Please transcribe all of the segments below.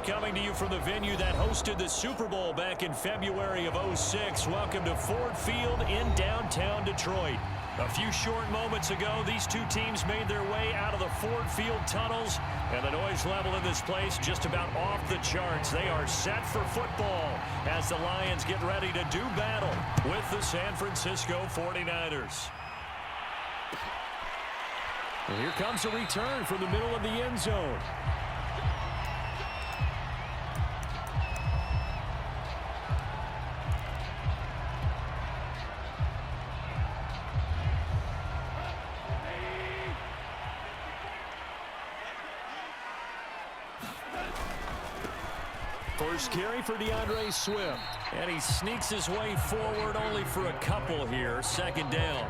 coming to you from the venue that hosted the Super Bowl back in February of '06. Welcome to Ford Field in downtown Detroit. A few short moments ago, these two teams made their way out of the Ford Field tunnels, and the noise level in this place just about off the charts. They are set for football as the Lions get ready to do battle with the San Francisco 49ers. And here comes a return from the middle of the end zone. First carry for DeAndre Swift. And he sneaks his way forward only for a couple here. Second down.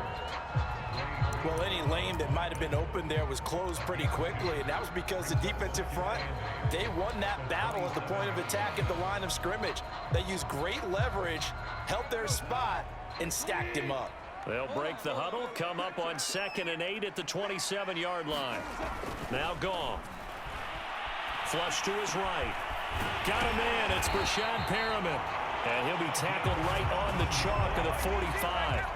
Well, any lane that might have been open there was closed pretty quickly, and that was because the defensive front, they won that battle at the point of attack at the line of scrimmage. They used great leverage, held their spot, and stacked him up. They'll break the huddle, come up on 2nd and 8 at the 27-yard line. Now Gong. Flush to his right. Got a man. It's Brashad Perriman. And he'll be tackled right on the chalk of the 45.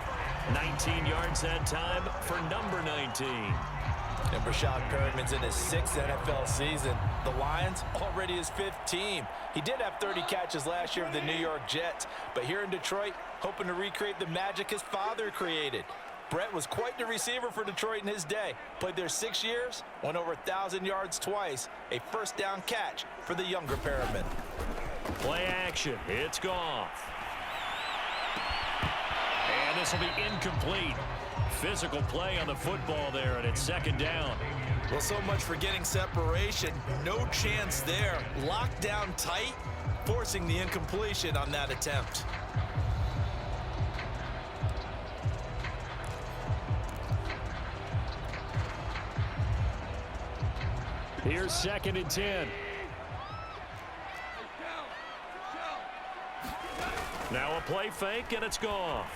19 yards that time for number 19. And Brashad Perriman's in his 6th NFL season. The Lions already his 5th team. He did have 30 catches last year with the New York Jets, but here in Detroit, hoping to recreate the magic his father created. Brett was quite the receiver for Detroit in his day. Played there 6 years, went over 1,000 yards twice. A first down catch for the younger Perriman. Play action. It's Goff. And this will be incomplete. Physical play on the football there, and it's 2nd down. Well, so much for getting separation. No chance there. Locked down tight, forcing the incompletion on that attempt. Here's 2nd and 10. Now a play fake, and it's Goff.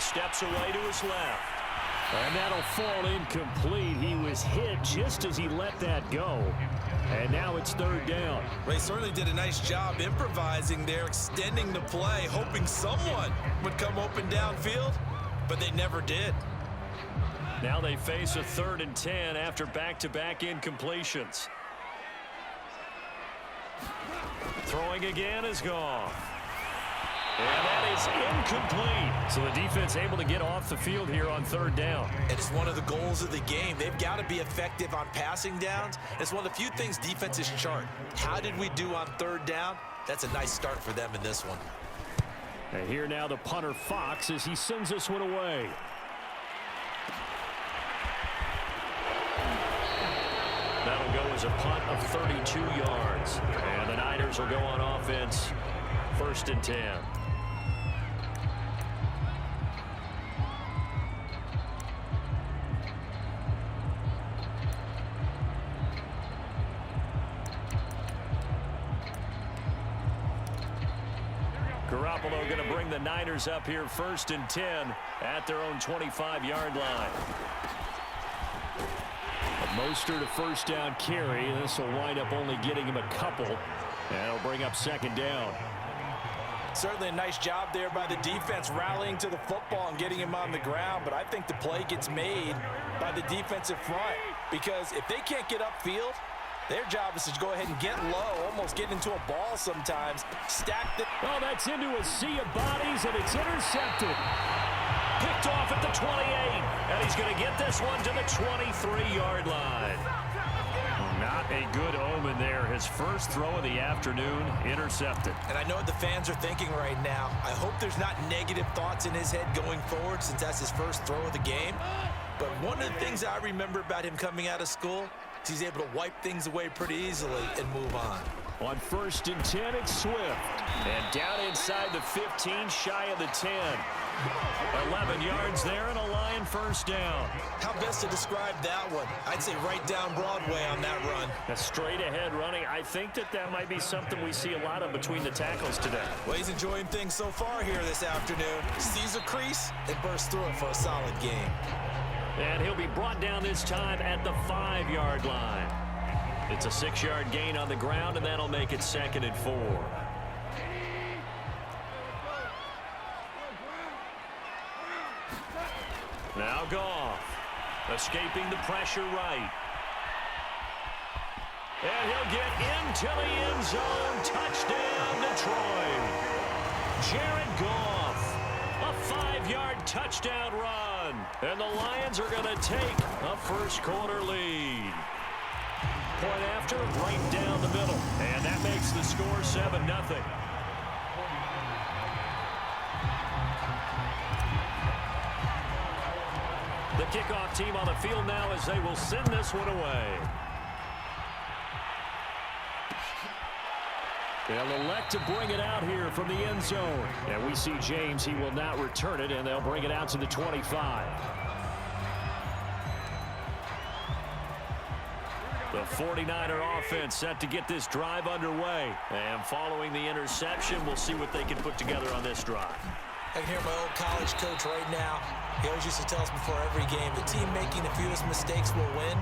Steps away to his left. And that'll fall incomplete. He was hit just as he let that go. And now it's 3rd down. They certainly did a nice job improvising there, extending the play, hoping someone would come open downfield, but they never did. Now they face a 3rd and 10 after back-to-back incompletions. Throwing again is Goff. And that is incomplete. So the defense able to get off the field here on 3rd down. It's one of the goals of the game. They've got to be effective on passing downs. It's one of the few things defenses chart. How did we do on 3rd down? That's a nice start for them in this one. And here now the punter Fox as he sends this one away. That'll go as a punt of 32 yards. And the Niners will go on offense. 1st and 10. Garoppolo going to bring the Niners up here 1st and 10 at their own 25-yard line. Mostert a first down carry. This will wind up only getting him a couple. And it'll bring up 2nd down. Certainly a nice job there by the defense rallying to the football and getting him on the ground. But I think the play gets made by the defensive front. Because if they can't get upfield, their job is to go ahead and get low, almost get into a ball sometimes. Stack the... Oh, that's into a sea of bodies, and it's intercepted. Picked off at the 28, and he's going to get this one to the 23-yard line. Not a good omen there. His first throw of the afternoon intercepted. And I know what the fans are thinking right now. I hope there's not negative thoughts in his head going forward since that's his first throw of the game. But one of the things I remember about him coming out of school is he's able to wipe things away pretty easily and move on. On 1st and 10, it's Swift. And down inside the 15, shy of the 10. 11 yards there and a Lion first down. How best to describe that one? I'd say right down Broadway on that run. A straight ahead running. I think that might be something we see a lot of between the tackles today. Well, he's enjoying things so far here this afternoon. Sees a crease and bursts through it for a solid game. And he'll be brought down this time at the 5-yard line. It's a 6-yard gain on the ground, and that'll make it 2nd and 4. Now Goff, escaping the pressure right. And he'll get into the end zone. Touchdown, Detroit. Jared Goff, a 5-yard touchdown run. And the Lions are going to take a first-quarter lead. Point after, right down the middle. And that makes the score 7-0. The kickoff team on the field now as they will send this one away. They'll elect to bring it out here from the end zone. And we see James, he will not return it, and they'll bring it out to the 25. The 49er offense set to get this drive underway. And following the interception, we'll see what they can put together on this drive. I can hear my old college coach right now. He always used to tell us before every game, the team making the fewest mistakes will win.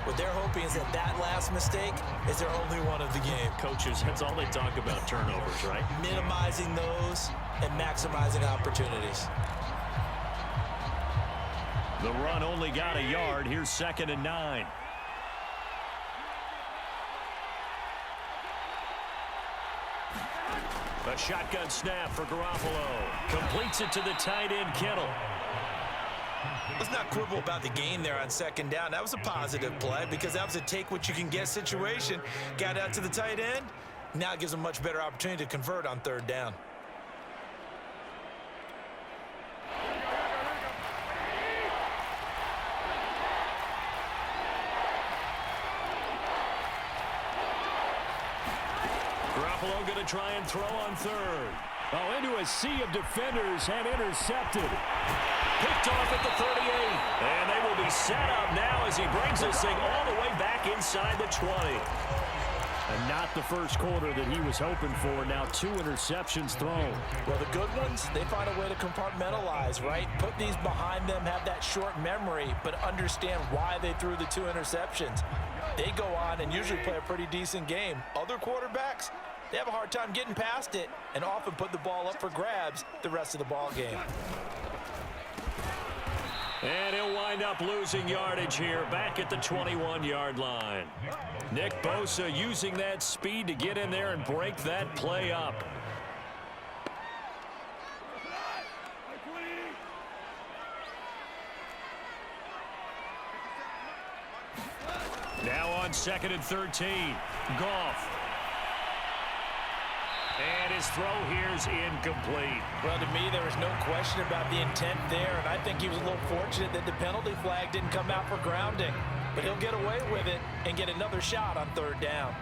What they're hoping is that that last mistake is their only one of the game. Coaches, that's all they talk about, turnovers, right? Minimizing those and maximizing opportunities. The run only got a yard. Here's 2nd and 9. A shotgun snap for Garoppolo. Completes it to the tight end, Kittle. Let's not quibble about the gain there on 2nd down. That was a positive play because that was a take-what-you-can-get situation. Got out to the tight end. Now it gives them a much better opportunity to convert on 3rd down. Garoppolo going to try and throw on 3rd. Oh, into a sea of defenders and intercepted. Picked off at the 38. And they will be set up now as he brings this thing all the way back inside the 20. And not the first quarter that he was hoping for. Now 2 interceptions thrown. Well, the good ones, they find a way to compartmentalize, right? Put these behind them, have that short memory, but understand why they threw the 2 interceptions. They go on and usually play a pretty decent game. Other quarterbacks, they have a hard time getting past it and often put the ball up for grabs the rest of the ball game. And he'll wind up losing yardage here back at the 21-yard line. Nick Bosa using that speed to get in there and break that play up. Now on 2nd and 13. Goff. And his throw here's incomplete. Well, to me, there was no question about the intent there, and I think he was a little fortunate that the penalty flag didn't come out for grounding. But he'll get away with it and get another shot on 3rd down.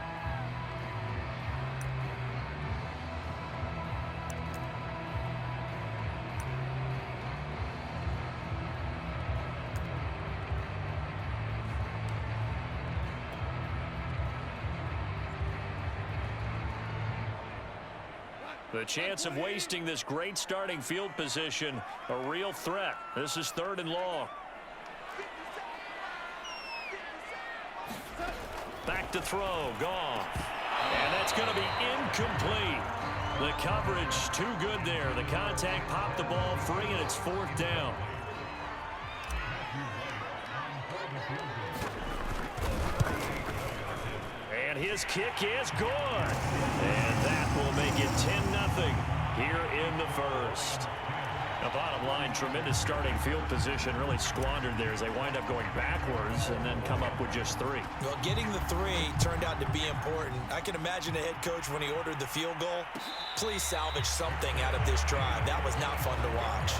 The chance of wasting this great starting field position, a real threat. This is 3rd and long. Back to throw, Goff. And that's going to be incomplete. The coverage too good there. The contact popped the ball free, and it's 4th down. And his kick is good. And that will make it 10-0 here in the first. The bottom line, tremendous starting field position, really squandered there as they wind up going backwards and then come up with just 3. Well, getting the 3 turned out to be important. I can imagine the head coach when he ordered the field goal. Please salvage something out of this drive. That was not fun to watch.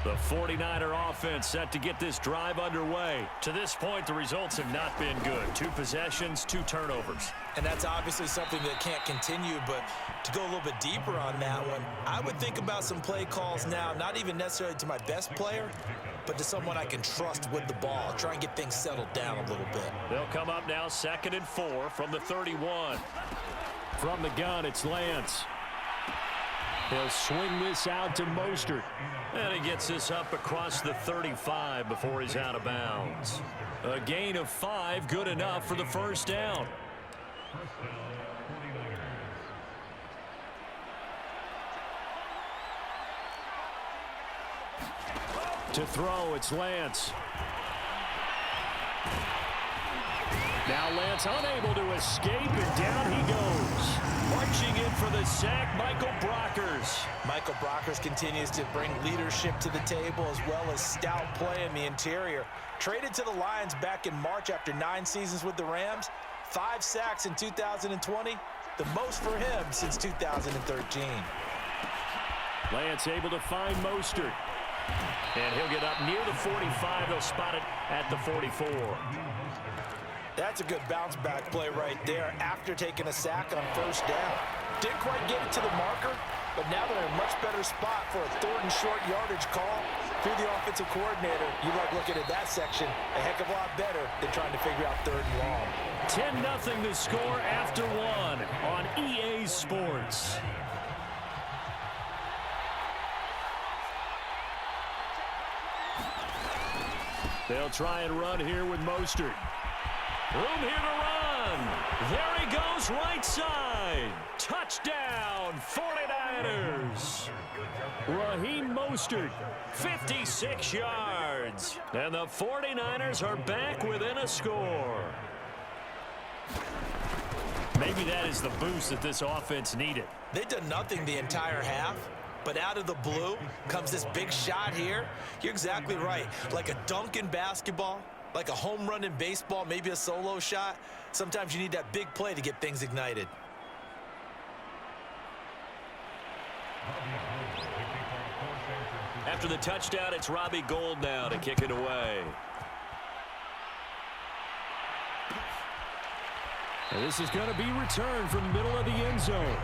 The 49er offense set to get this drive underway. To this point, the results have not been good. 2 possessions, 2 turnovers. And that's obviously something that can't continue, but to go a little bit deeper on that one, I would think about some play calls now, not even necessarily to my best player, but to someone I can trust with the ball. Try and get things settled down a little bit. They'll come up now 2nd and 4 from the 31. From the gun, it's Lance. He'll swing this out to Mostert. And he gets this up across the 35 before he's out of bounds. A gain of 5, good enough for the first down. To throw, it's Lance. Now Lance unable to escape, and down he goes. Marching in for the sack, Michael Brockers. Michael Brockers continues to bring leadership to the table as well as stout play in the interior. Traded to the Lions back in March after 9 seasons with the Rams. 5 sacks in 2020, the most for him since 2013. Lance able to find Mostert. And he'll get up near the 45. They'll spot it at the 44. That's a good bounce back play right there after taking a sack on first down. Didn't quite get it to the marker, but now they're in a much better spot for a 3rd and short yardage call. Through the offensive coordinator, you like looking at that section a heck of a lot better than trying to figure out 3rd and long. 10-0 the score after 1 on EA Sports. They'll try and run here with Mostert. Room here to run. There he goes, right side. Touchdown, 49ers. Raheem Mostert, 56 yards. And the 49ers are back within a score. Maybe that is the boost that this offense needed. They've done nothing the entire half. But out of the blue comes this big shot here. You're exactly right. Like a dunk in basketball, like a home run in baseball, maybe a solo shot. Sometimes you need that big play to get things ignited. After the touchdown, it's Robbie Gould now to kick it away. And this is going to be returned from the middle of the end zone.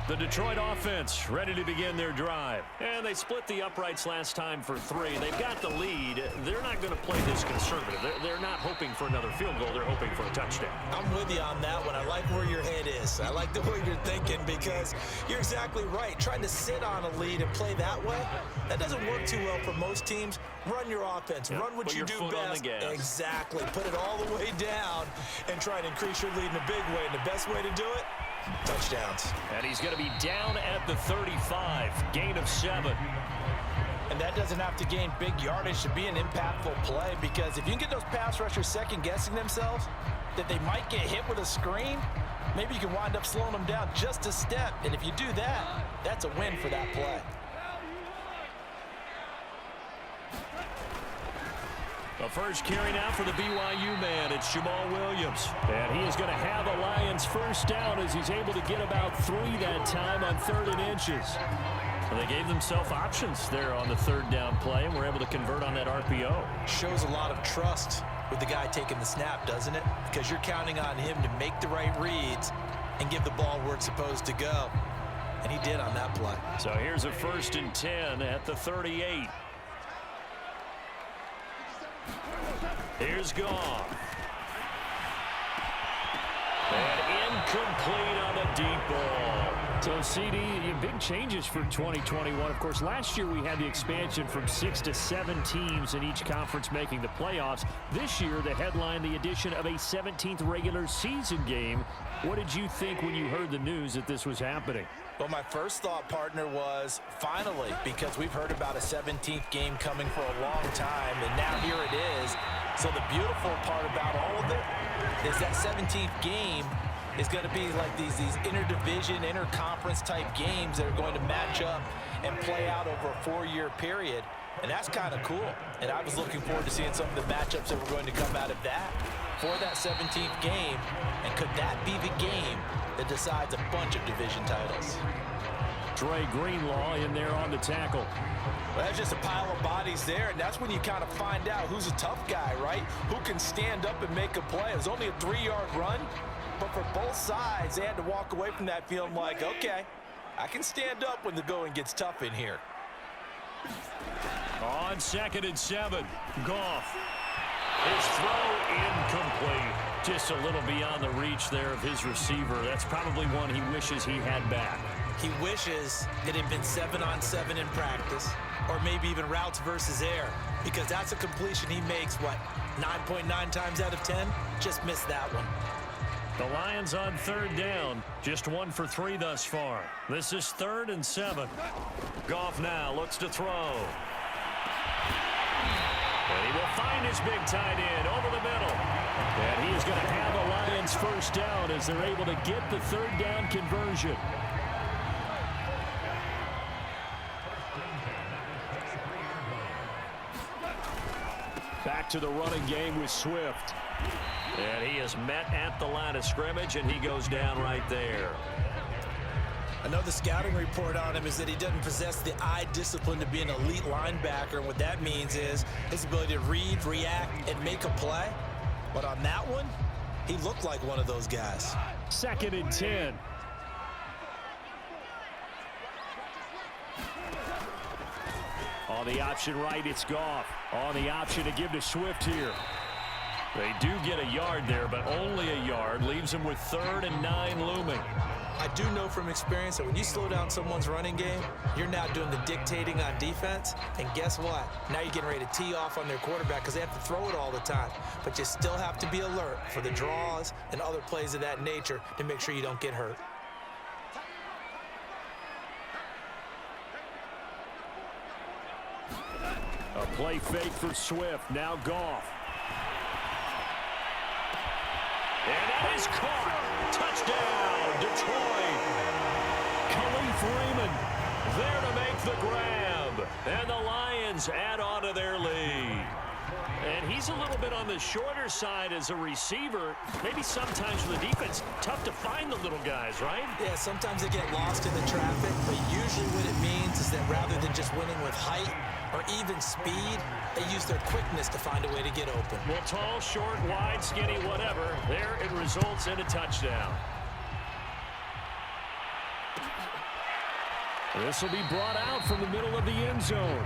The Detroit offense ready to begin their drive. And they split the uprights last time for 3. They've got the lead. They're not going to play this conservative. They're not hoping for another field goal. They're hoping for a touchdown. I'm with you on that one. I like where your head is. I like the way you're thinking because you're exactly right. Trying to sit on a lead and play that way, that doesn't work too well for most teams. Run your offense. Run what you do best. Exactly. Put it all the way down and try to increase your lead in a big way. And the best way to do it, touchdowns. And he's going to be down at the 35. Gain of 7. And that doesn't have to gain big yardage to be an impactful play, because if you can get those pass rushers second-guessing themselves that they might get hit with a screen, maybe you can wind up slowing them down just a step. And if you do that, that's a win for that play. The first carry now for the BYU man. It's Jamal Williams. And he is going to have a Lions first down as he's able to get about 3 that time on 3rd and inches. Well, they gave themselves options there on the 3rd down play and were able to convert on that RPO. Shows a lot of trust with the guy taking the snap, doesn't it? Because you're counting on him to make the right reads and give the ball where it's supposed to go. And he did on that play. So here's a 1st and 10 at the 38. Here's Goff. And incomplete on the deep ball. So, CD, big changes for 2021. Of course, last year we had the expansion from 6 to 7 teams in each conference making the playoffs. This year, the headline, the addition of a 17th regular season game. What did you think when you heard the news that this was happening? Well, my first thought, partner, was finally, because we've heard about a 17th game coming for a long time, and now here it is. So the beautiful part about all of it is that 17th game is going to be like these interdivision, interconference type games that are going to match up and play out over a 4-year period. And that's kind of cool. And I was looking forward to seeing some of the matchups that were going to come out of that for that 17th game. And could that be the game that decides a bunch of division titles? Dre Greenlaw in there on the tackle. Well, that's just a pile of bodies there, and that's when you kind of find out who's a tough guy, right? Who can stand up and make a play. It was only a 3-yard run, but for both sides, they had to walk away from that feeling like, okay, I can stand up when the going gets tough in here. On 2nd and 7, Goff. His throw incomplete. Just a little beyond the reach there of his receiver. That's probably one he wishes he had back. He wishes it had been 7-on-7 in practice, or maybe even routes versus air, because that's a completion he makes, 9.9 times out of 10? Just missed that one. The Lions on 3rd down, just 1 for 3 thus far. This is 3rd and 7. Goff now looks to throw. And he will find his big tight end over the middle. And he is going to have a Lions first down as they're able to get the 3rd down conversion. Back to the running game with Swift. And he is met at the line of scrimmage, and he goes down right there. I know the scouting report on him is that he doesn't possess the eye discipline to be an elite linebacker. And what that means is his ability to read, react, and make a play. But on that one, he looked like one of those guys. 2nd and 10. On the option right, it's Goff. On the option to give to Swift here. They do get a yard there, but only a yard. Leaves them with 3rd and 9 looming. I do know from experience that when you slow down someone's running game, you're now doing the dictating on defense. And guess what? Now you're getting ready to tee off on their quarterback because they have to throw it all the time. But you still have to be alert for the draws and other plays of that nature to make sure you don't get hurt. A play fake for Swift. Now Goff. And that is caught. Touchdown, Detroit. Khalif Raymond there to make the grab. And the Lions add on to their lead. And he's a little bit on the shorter side as a receiver. Maybe sometimes for the defense, tough to find the little guys, right? Yeah, sometimes they get lost in the traffic, but usually what it means is that rather than just winning with height or even speed, they use their quickness to find a way to get open. Well, tall, short, wide, skinny, whatever. There it results in a touchdown. This will be brought out from the middle of the end zone.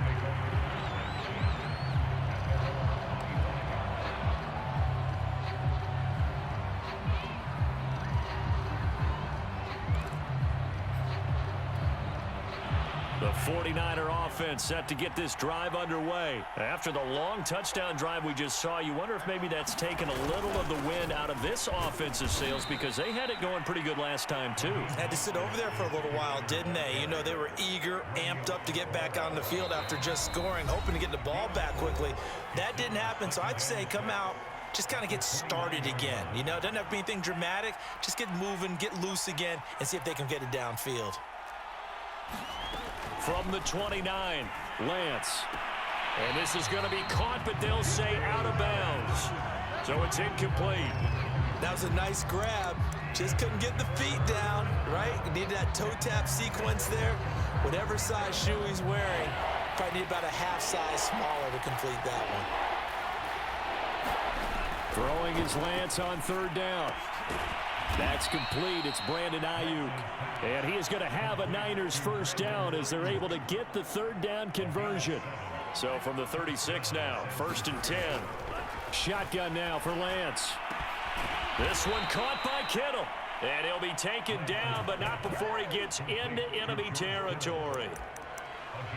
The 49er offense set to get this drive underway. After the long touchdown drive we just saw, you wonder if maybe that's taken a little of the wind out of this offensive sails because they had it going pretty good last time too. Had to sit over there for a little while, didn't they? You know, they were eager, amped up to get back on the field after just scoring, hoping to get the ball back quickly. That didn't happen, so I'd say come out, just kind of get started again. You know, it doesn't have to be anything dramatic. Just get moving, get loose again, and see if they can get it downfield. From the 29, Lance. And this is going to be caught, but they'll say out of bounds. So it's incomplete. That was a nice grab. Just couldn't get the feet down, right? You needed that toe tap sequence there. Whatever size shoe he's wearing, probably need about a half size smaller to complete that one. Throwing his Lance on 3rd down. That's complete. It's Brandon Ayuk. And he is going to have a Niners first down as they're able to get the 3rd down conversion. So from the 36 now, 1st and 10. Shotgun now for Lance. This one caught by Kittle. And he'll be taken down, but not before he gets into enemy territory.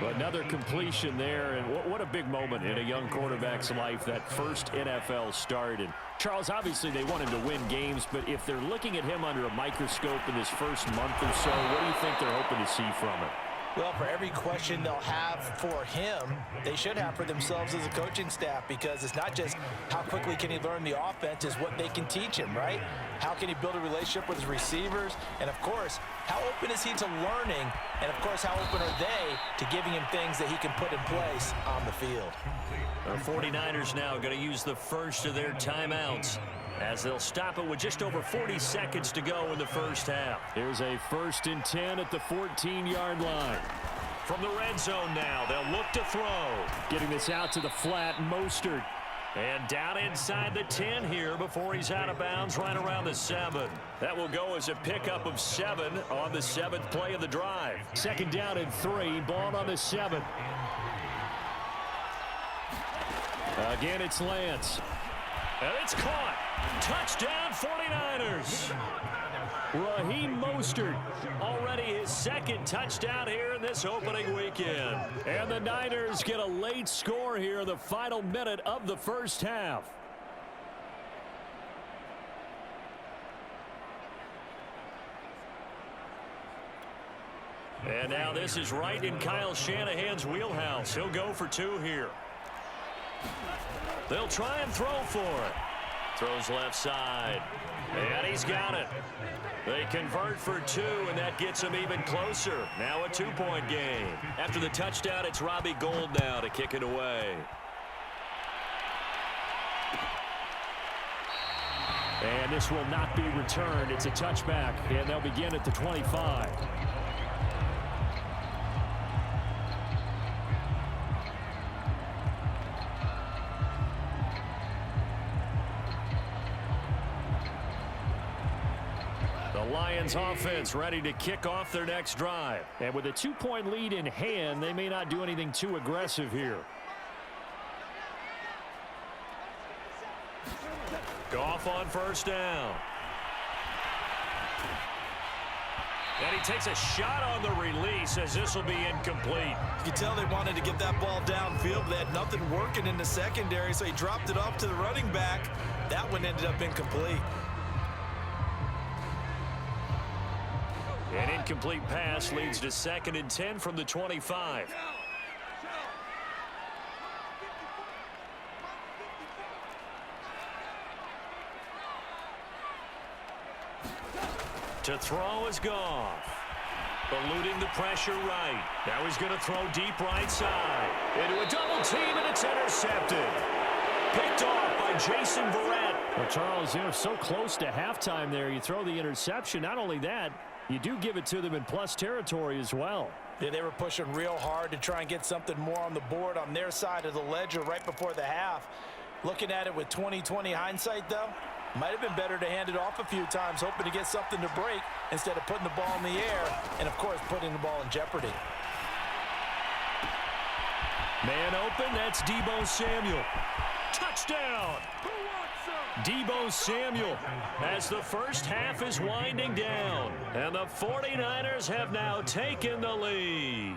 Another completion there, and what a big moment in a young quarterback's life, that first NFL start. And Charles, obviously they want him to win games, but if they're looking at him under a microscope in his first month or so, what do you think they're hoping to see from him? Well, for every question they'll have for him, they should have for themselves as a coaching staff, because it's not just how quickly can he learn the offense, it's what they can teach him, right? How can he build a relationship with his receivers? And, of course, how open is he to learning? And, of course, how open are they to giving him things that he can put in place on the field? The 49ers now going to use the first of their timeouts, as they'll stop it with just over 40 seconds to go in the first half. Here's a 1st and 10 at the 14-yard line. From the red zone now, they'll look to throw. Getting this out to the flat, Mostert. And down inside the 10 here before he's out of bounds right around the 7. That will go as a pickup of 7 on the 7th play of the drive. 2nd down and 3, ball on the 7. Again, it's Lance. And it's caught. Touchdown, 49ers. Raheem Mostert, already his 2nd touchdown here in this opening weekend. And the Niners get a late score here in the final minute of the first half. And now this is right in Kyle Shanahan's wheelhouse. He'll go for 2 here. They'll try and throw for it. Throws left side. And he's got it. They convert for 2, and that gets them even closer. Now a 2-point game. After the touchdown, it's Robbie Gould now to kick it away. And this will not be returned. It's a touchback, and they'll begin at the 25. Lions offense ready to kick off their next drive. And with a 2-point lead in hand, they may not do anything too aggressive here. Goff on 1st down. And he takes a shot on the release as this will be incomplete. You can tell they wanted to get that ball downfield, but they had nothing working in the secondary, so he dropped it off to the running back. That one ended up incomplete. An incomplete pass leads to 2nd and 10 from the 25. To throw is Goff. Eluding the pressure right. Now he's going to throw deep right side. Into a double team, and it's intercepted. Picked off by Jason Verrett. Well, Charles, you know, so close to halftime there. You throw the interception. Not only that, you do give it to them in plus territory as well. Yeah, they were pushing real hard to try and get something more on the board on their side of the ledger right before the half. Looking at it with 20/20 hindsight, though, might have been better to hand it off a few times, hoping to get something to break instead of putting the ball in the air and, of course, putting the ball in jeopardy. Man open, that's Deebo Samuel. Touchdown! Deebo Samuel as the first half is winding down. And the 49ers have now taken the lead.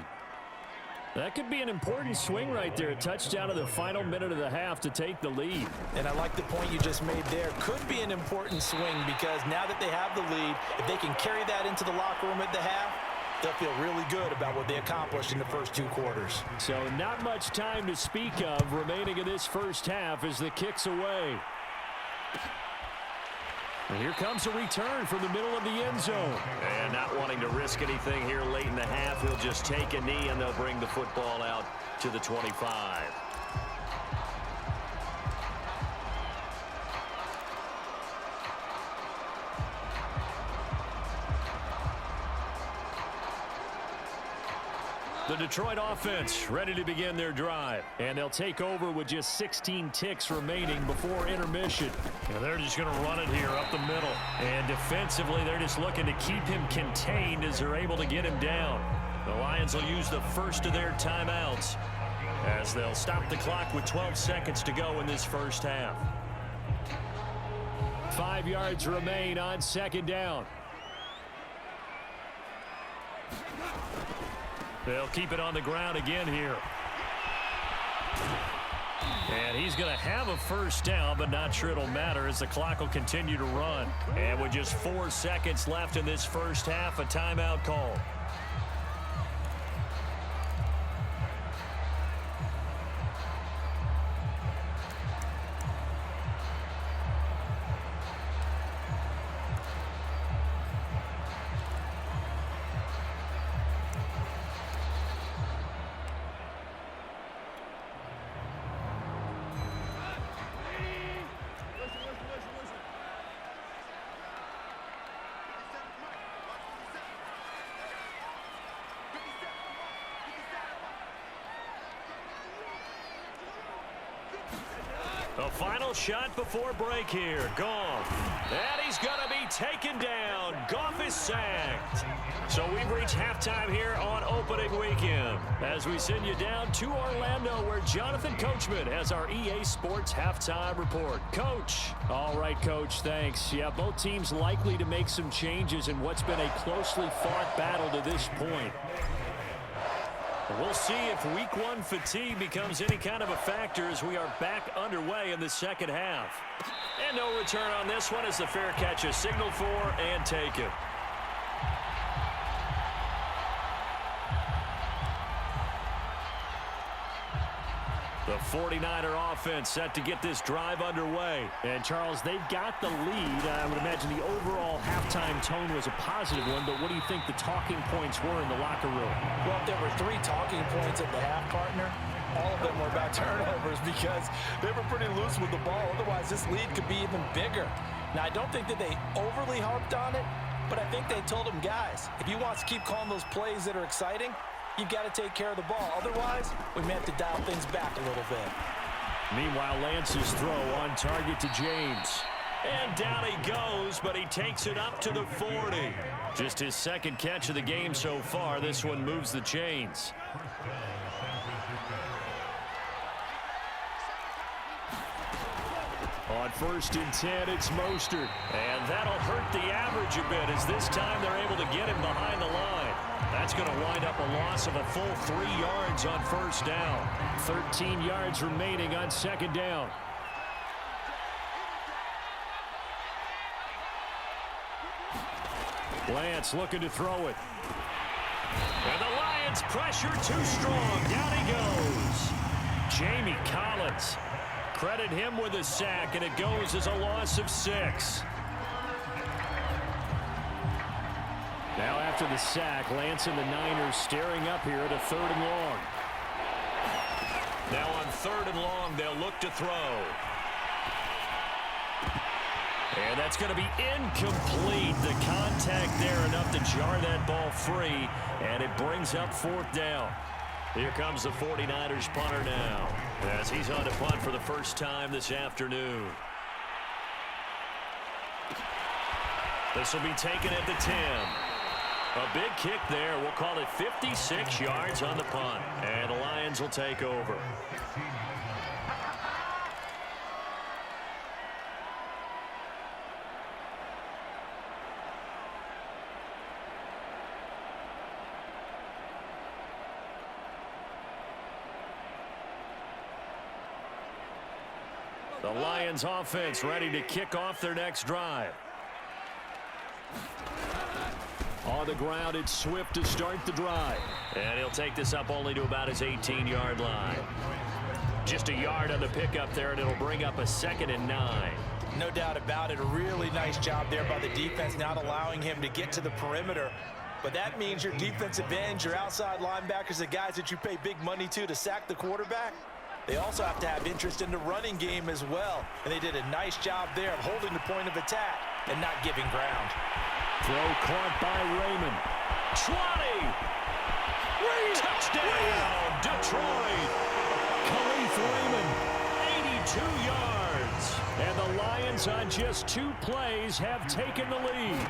That could be an important swing right there. A touchdown in the final minute of the half to take the lead. And I like the point you just made there. Could be an important swing because now that they have the lead, if they can carry that into the locker room at the half, they'll feel really good about what they accomplished in the first 2 quarters. So not much time to speak of remaining in this first half as the kick's away. And here comes a return from the middle of the end zone. And not wanting to risk anything here late in the half, he'll just take a knee and they'll bring the football out to the 25. The Detroit offense ready to begin their drive. And they'll take over with just 16 ticks remaining before intermission. And they're just going to run it here up the middle. And defensively, they're just looking to keep him contained as they're able to get him down. The Lions will use the first of their timeouts as they'll stop the clock with 12 seconds to go in this first half. 5 yards remain on 2nd down. They'll keep it on the ground again here. And he's going to have a first down, but not sure it'll matter as the clock will continue to run. And with just 4 seconds left in this first half, a timeout call. A final shot before break here. Goff. And he's going to be taken down. Goff is sacked. So we've reached halftime here on opening weekend as we send you down to Orlando where Jonathan Coachman has our EA Sports halftime report. Coach. All right, Coach, thanks. Yeah, both teams likely to make some changes in what's been a closely fought battle to this point. We'll see if week one fatigue becomes any kind of a factor as we are back underway in the second half. And no return on this one as the fair catch is signaled for and taken. The 49er offense set to get this drive underway. And, Charles, they've got the lead. I would imagine the overall halftime tone was a positive one, but what do you think the talking points were in the locker room? Well, if there were 3 talking points at the half, partner, all of them were about turnovers because they were pretty loose with the ball. Otherwise, this lead could be even bigger. Now, I don't think that they overly harped on it, but I think they told them, guys, if you want to keep calling those plays that are exciting, you've got to take care of the ball. Otherwise, we may have to dial things back a little bit. Meanwhile, Lance's throw on target to James. And down he goes, but he takes it up to the 40. Just his second catch of the game so far. This one moves the chains. On 1st and 10, it's Mostert. And that'll hurt the average a bit as this time they're able to get him behind the line. That's going to wind up a loss of a full 3 yards on 1st down. 13 yards remaining on 2nd down. Lance looking to throw it. And the Lions pressure too strong. Down he goes. Jamie Collins. Credit him with a sack, and it goes as a loss of 6. Now after the sack, Lance and the Niners staring up here at a 3rd and long. Now on 3rd and long, they'll look to throw. And that's going to be incomplete. The contact there enough to jar that ball free, and it brings up 4th down. Here comes the 49ers punter now as he's on to punt for the first time this afternoon. This will be taken at the 10. A big kick there. We'll call it 56 yards on the punt. And the Lions will take over. The Lions offense ready to kick off their next drive. On the ground, it's Swift to start the drive. And he'll take this up only to about his 18-yard line. Just a yard on the pickup there, and it'll bring up a 2nd and 9. No doubt about it. A really nice job there by the defense, not allowing him to get to the perimeter. But that means your defensive ends, your outside linebackers, the guys that you pay big money to sack the quarterback, they also have to have interest in the running game as well. And they did a nice job there of holding the point of attack and not giving ground. Throw caught by Raymond. 20. Touchdown, Detroit. Khalif Raymond, 82 yards. And the Lions on just 2 plays have taken the lead.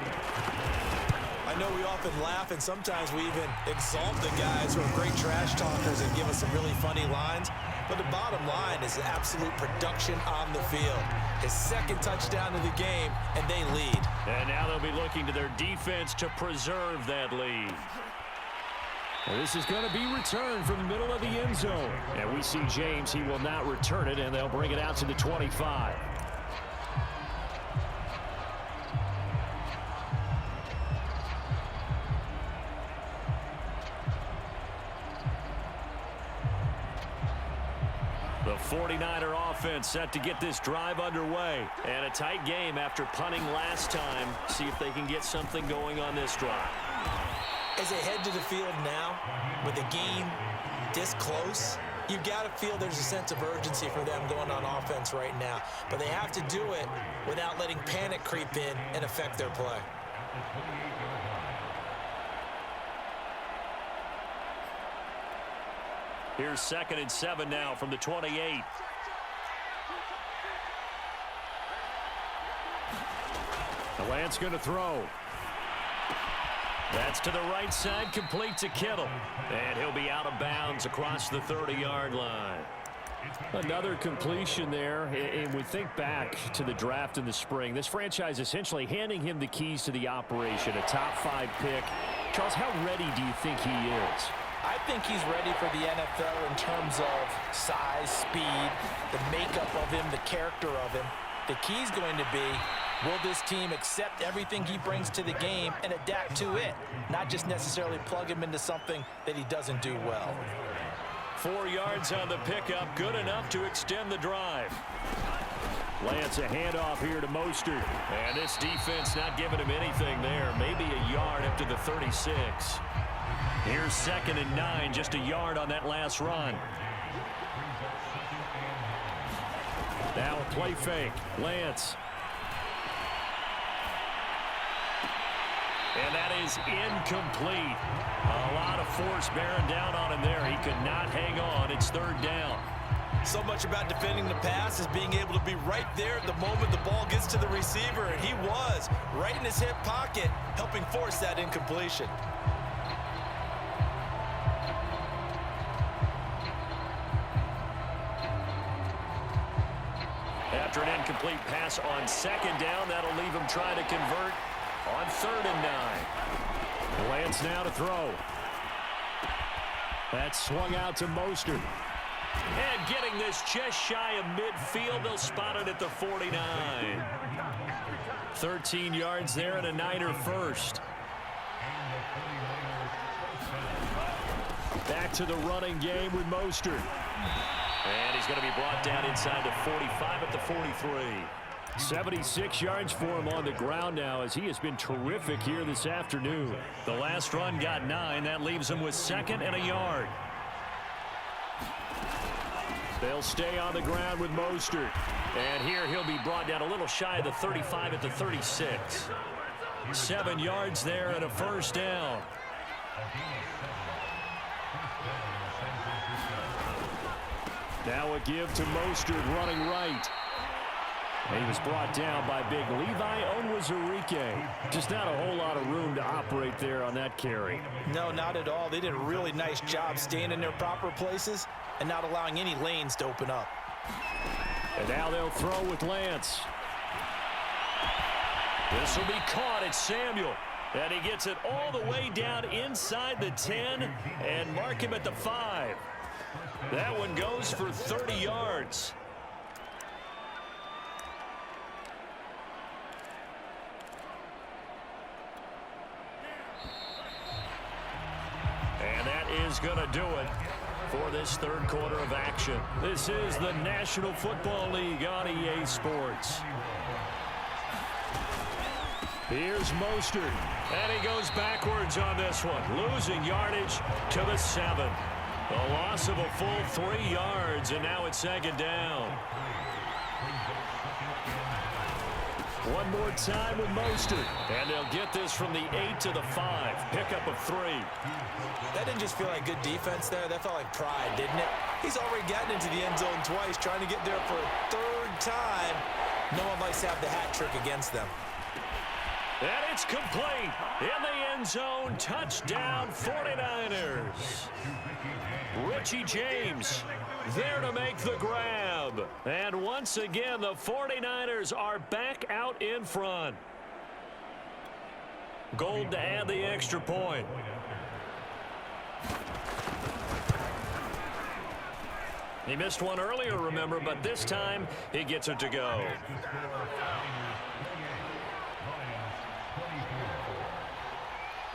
I know we often laugh and sometimes we even exalt the guys who are great trash talkers and give us some really funny lines. But the bottom line is absolute production on the field. His 2nd touchdown of the game, and they lead. And now they'll be looking to their defense to preserve that lead. Well, this is going to be returned from the middle of the end zone. And we see James, he will not return it, and they'll bring it out to the 25. The 49er offense set to get this drive underway. And a tight game after punting last time. See if they can get something going on this drive. As they head to the field now, with the game this close, you've got to feel there's a sense of urgency for them going on offense right now. But they have to do it without letting panic creep in and affect their play. Here's 2nd and 7 now from the 28. Lance going to throw. That's to the right side, complete to Kittle. And he'll be out of bounds across the 30-yard line. Another completion there, and we think back to the draft in the spring. This franchise essentially handing him the keys to the operation, a top-5 pick. Charles, how ready do you think he is? I think he's ready for the NFL in terms of size, speed, the makeup of him, the character of him. The key's going to be, will this team accept everything he brings to the game and adapt to it, not just necessarily plug him into something that he doesn't do well. 4 yards on the pickup, good enough to extend the drive. Lance, a handoff here to Mostert. And this defense not giving him anything there. Maybe a yard up to the 36. Here's 2nd and 9, just a yard on that last run. Now a play fake. Lance. And that is incomplete. A lot of force bearing down on him there. He could not hang on. It's 3rd down. So much about defending the pass is being able to be right there at the moment the ball gets to the receiver, and he was right in his hip pocket, helping force that incompletion. After an incomplete pass on 2nd down, that'll leave him trying to convert on 3rd and 9. Lance now to throw. That's swung out to Mostert. And getting this just shy of midfield, they'll spot it at the 49. 13 yards there and a Niner first. Back to the running game with Mostert. And he's going to be brought down inside the 45 at the 43. 76 yards for him on the ground now as he has been terrific here this afternoon. The last run got 9. That leaves him with 2nd and a yard. They'll stay on the ground with Mostert. And here he'll be brought down a little shy of the 35 at the 36. 7 yards there and a 1st down. Now a give to Mostert running right. He was brought down by big Levi Onwuzurike. Just not a whole lot of room to operate there on that carry. No, not at all. They did a really nice job staying in their proper places and not allowing any lanes to open up. And now they'll throw with Lance. This will be caught. It's Samuel. And he gets it all the way down inside the 10 and mark him at the 5. That one goes for 30 yards. And that is going to do it for this 3rd quarter of action. This is the National Football League on EA Sports. Here's Mostert, and he goes backwards on this one, losing yardage to the 7. A loss of a full 3 yards, and now it's 2nd down. One more time with Mostert, and they'll get this from the 8 to the 5. Pickup of 3. That didn't just feel like good defense there. That felt like pride, didn't it? He's already gotten into the end zone twice, trying to get there for a 3rd time. No one likes to have the hat trick against them. And it's complete. In the end zone, touchdown 49ers. Richie James there to make the grab. And once again, the 49ers are back out in front. Gold to add the extra point. He missed one earlier, remember, but this time he gets it to go.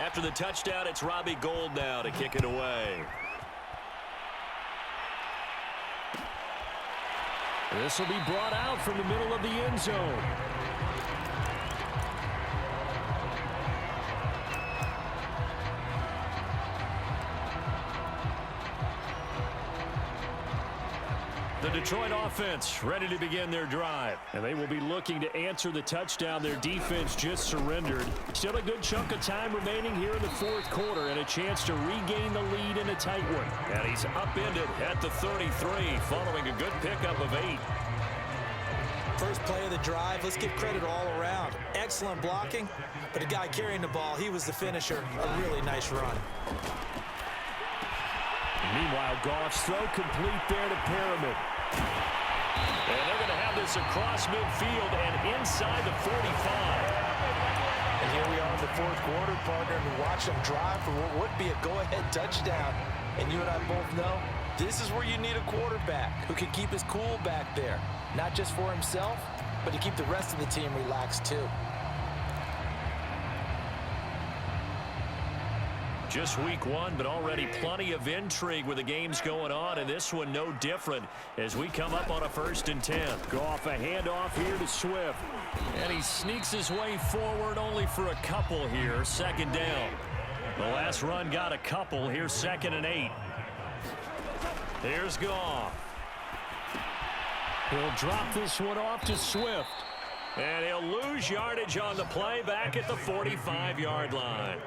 After the touchdown, it's Robbie Gould now to kick it away. This will be brought out from the middle of the end zone. The Detroit offense ready to begin their drive. And they will be looking to answer the touchdown their defense just surrendered. Still a good chunk of time remaining here in the 4th quarter and a chance to regain the lead in a tight one. And he's upended at the 33 following a good pickup of 8. First play of the drive, let's give credit all around. Excellent blocking, but the guy carrying the ball, he was the finisher. A really nice run. Meanwhile, Goff's throw complete there to Perriman. And they're going to have this across midfield and inside the 45. And here we are in the fourth quarter, partner, and watch them drive for what would be a go-ahead touchdown. And you and I both know this is where you need a quarterback who can keep his cool back there. Not just for himself, but to keep the rest of the team relaxed too. Just week one, but already plenty of intrigue with the games going on, and this one no different as we come up on a 1st and 10. Goff, a handoff here to Swift. And he sneaks his way forward only for a couple here, 2nd down. The last run got a couple. Here's 2nd and 8. Here's Goff. He'll drop this one off to Swift. And he'll lose yardage on the play back at the 45-yard line.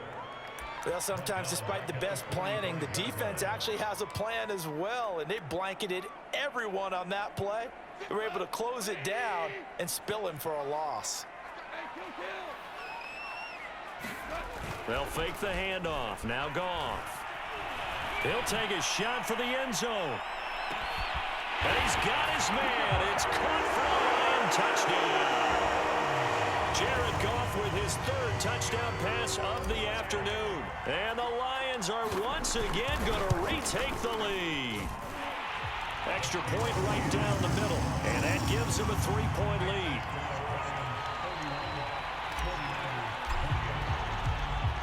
Well, sometimes despite the best planning, the defense actually has a plan as well, and they blanketed everyone on that play. They were able to close it down and spill him for a loss. They'll fake the handoff. Now Goff. He'll take a shot for the end zone. And he's got his man. It's caught for a Lion touchdown. Jared Goff with his 3rd touchdown pass of the afternoon. And the Lions are once again going to retake the lead. Extra point right down the middle. And that gives them a 3-point lead.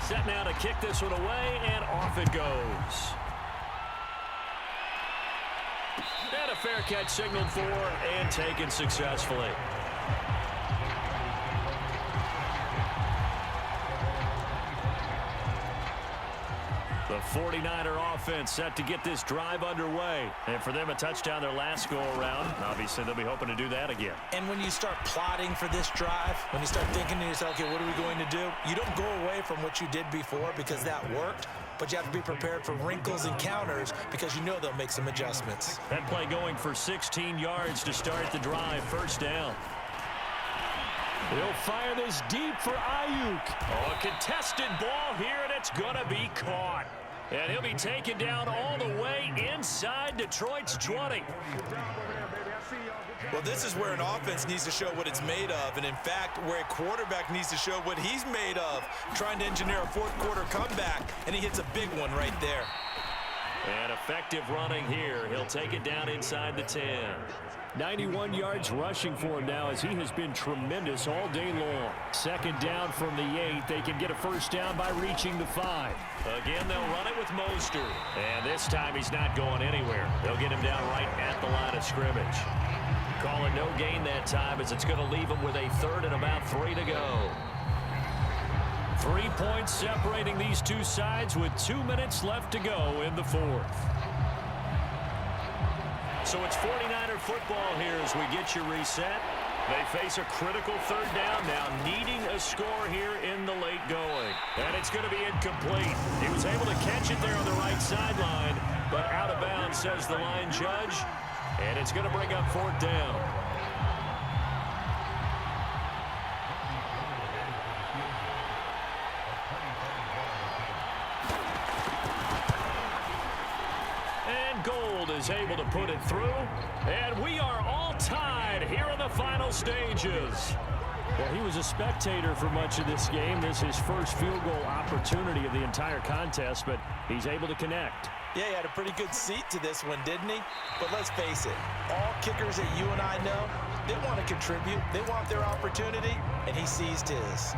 Set now to kick this one away, and off it goes. And a fair catch signaled for and taken successfully. The 49er offense set to get this drive underway. And for them, a touchdown their last go-around. Obviously, they'll be hoping to do that again. And when you start plotting for this drive, when you start thinking to yourself, okay, what are we going to do? You don't go away from what you did before because that worked. But you have to be prepared for wrinkles and counters because you know they'll make some adjustments. That play going for 16 yards to start the drive. 1st down. He'll fire this deep for Ayuk. Oh, a contested ball here, and it's going to be caught. And he'll be taken down all the way inside Detroit's 20. Well, this is where an offense needs to show what it's made of, and in fact, where a quarterback needs to show what he's made of, trying to engineer a 4th quarter comeback, and he hits a big one right there. And effective running here. He'll take it down inside the 10. 91 yards rushing for him now as he has been tremendous all day long. 2nd down from the 8. They can get a 1st down by reaching the 5. Again, they'll run it with Mostert. And this time he's not going anywhere. They'll get him down right at the line of scrimmage. Call it no gain that time as it's going to leave him with a 3rd and about 3 to go. 3 points separating these two sides with 2 minutes left to go in the 4th. So it's 49er football here as we get you reset. They face a critical 3rd down now, needing a score here in the late going. And it's going to be incomplete. He was able to catch it there on the right sideline, but out of bounds, says the line judge. And it's going to bring up 4th down. Is able to put it through, and we are all tied here in the final stages. Well, he was a spectator for much of this game. This is his first field goal opportunity of the entire contest, but he's able to connect. Yeah, he had a pretty good seat to this one, didn't he? But let's face it, all kickers that you and I know, they want to contribute. They want their opportunity, and he seized his.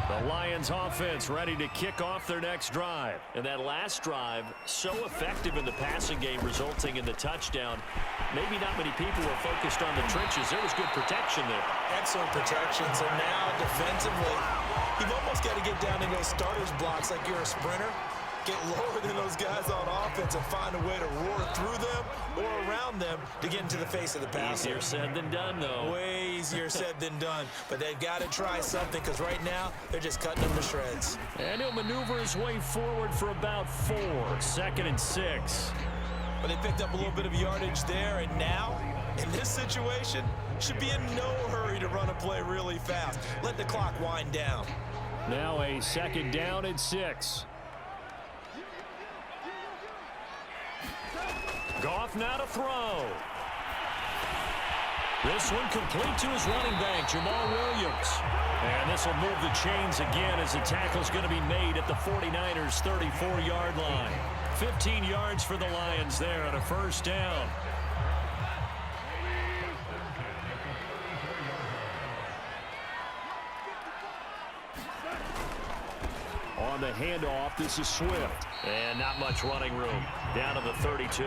The Lions offense ready to kick off their next drive. And that last drive, so effective in the passing game, resulting in the touchdown. Maybe not many people were focused on the trenches. There was good protection there. Excellent protection. So now, defensively, you've almost got to get down in those starters blocks like you're a sprinter. Get lower than those guys on offense and find a way to roar through them or around them to get into the face of the passer. Easier said than done, though. Way easier said than done. But they've got to try something because right now they're just cutting them to shreds. And he'll maneuver his way forward for about 4. 2nd and 6. But they picked up a little bit of yardage there, and now, in this situation, should be in no hurry to run a play really fast. Let the clock wind down. Now a second down and 6. Goff now to throw. This one complete to his running back, Jamal Williams. And this will move the chains again as the tackle's going to be made at the 49ers' 34-yard line. 15 yards for the Lions there on a first down. On the handoff, this is Swift. And not much running room. Down to the 32.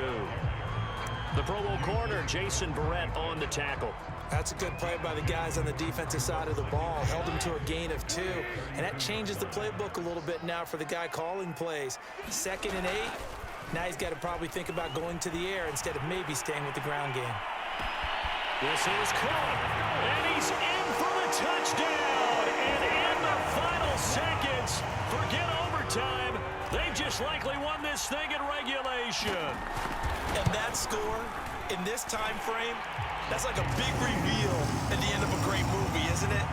The Pro Bowl corner, Jason Verrett, on the tackle. That's a good play by the guys on the defensive side of the ball. Held him to a gain of 2. And that changes the playbook a little bit now for the guy calling plays. 2nd and 8. Now he's got to probably think about going to the air instead of maybe staying with the ground game. This is caught. And he's in for the touchdown. And in the final seconds, forget overtime. They've just likely won this thing in regulation. And that score, in this time frame, that's like a big reveal at the end of a great movie, isn't it?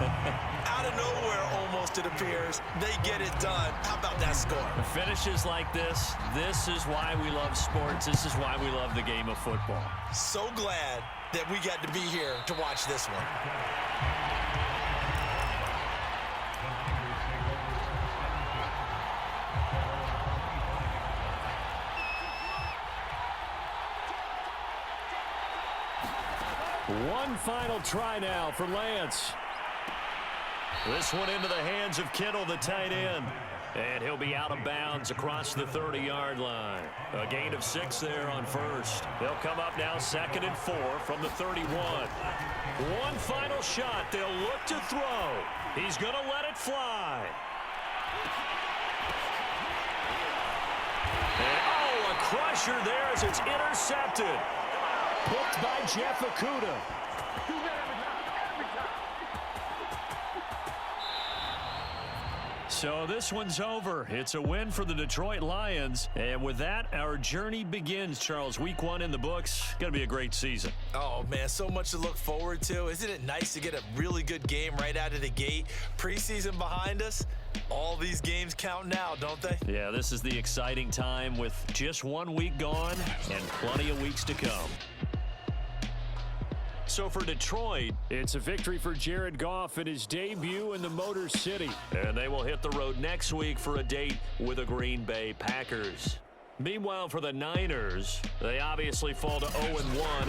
Out of nowhere, almost, it appears, they get it done. How about that score? Finishes like this is why we love sports. This is why we love the game of football. So glad that we got to be here to watch this one. One final try now for Lance. This one into the hands of Kittle, the tight end. And he'll be out of bounds across the 30-yard line. A gain of 6 there on first. They'll come up now 2nd and 4 from the 31. One final shot. They'll look to throw. He's going to let it fly. And, a crusher there as it's intercepted. Picked by Jeff Okudah. So this one's over. It's a win for the Detroit Lions. And with that, our journey begins, Charles. Week 1 in the books. Going to be a great season. Oh, man, so much to look forward to. Isn't it nice to get a really good game right out of the gate? Preseason behind us. All these games count now, don't they? Yeah, this is the exciting time with just 1 week gone and plenty of weeks to come. So for Detroit, it's a victory for Jared Goff in his debut in the Motor City. And they will hit the road next week for a date with the Green Bay Packers. Meanwhile, for the Niners, they obviously fall to 0-1.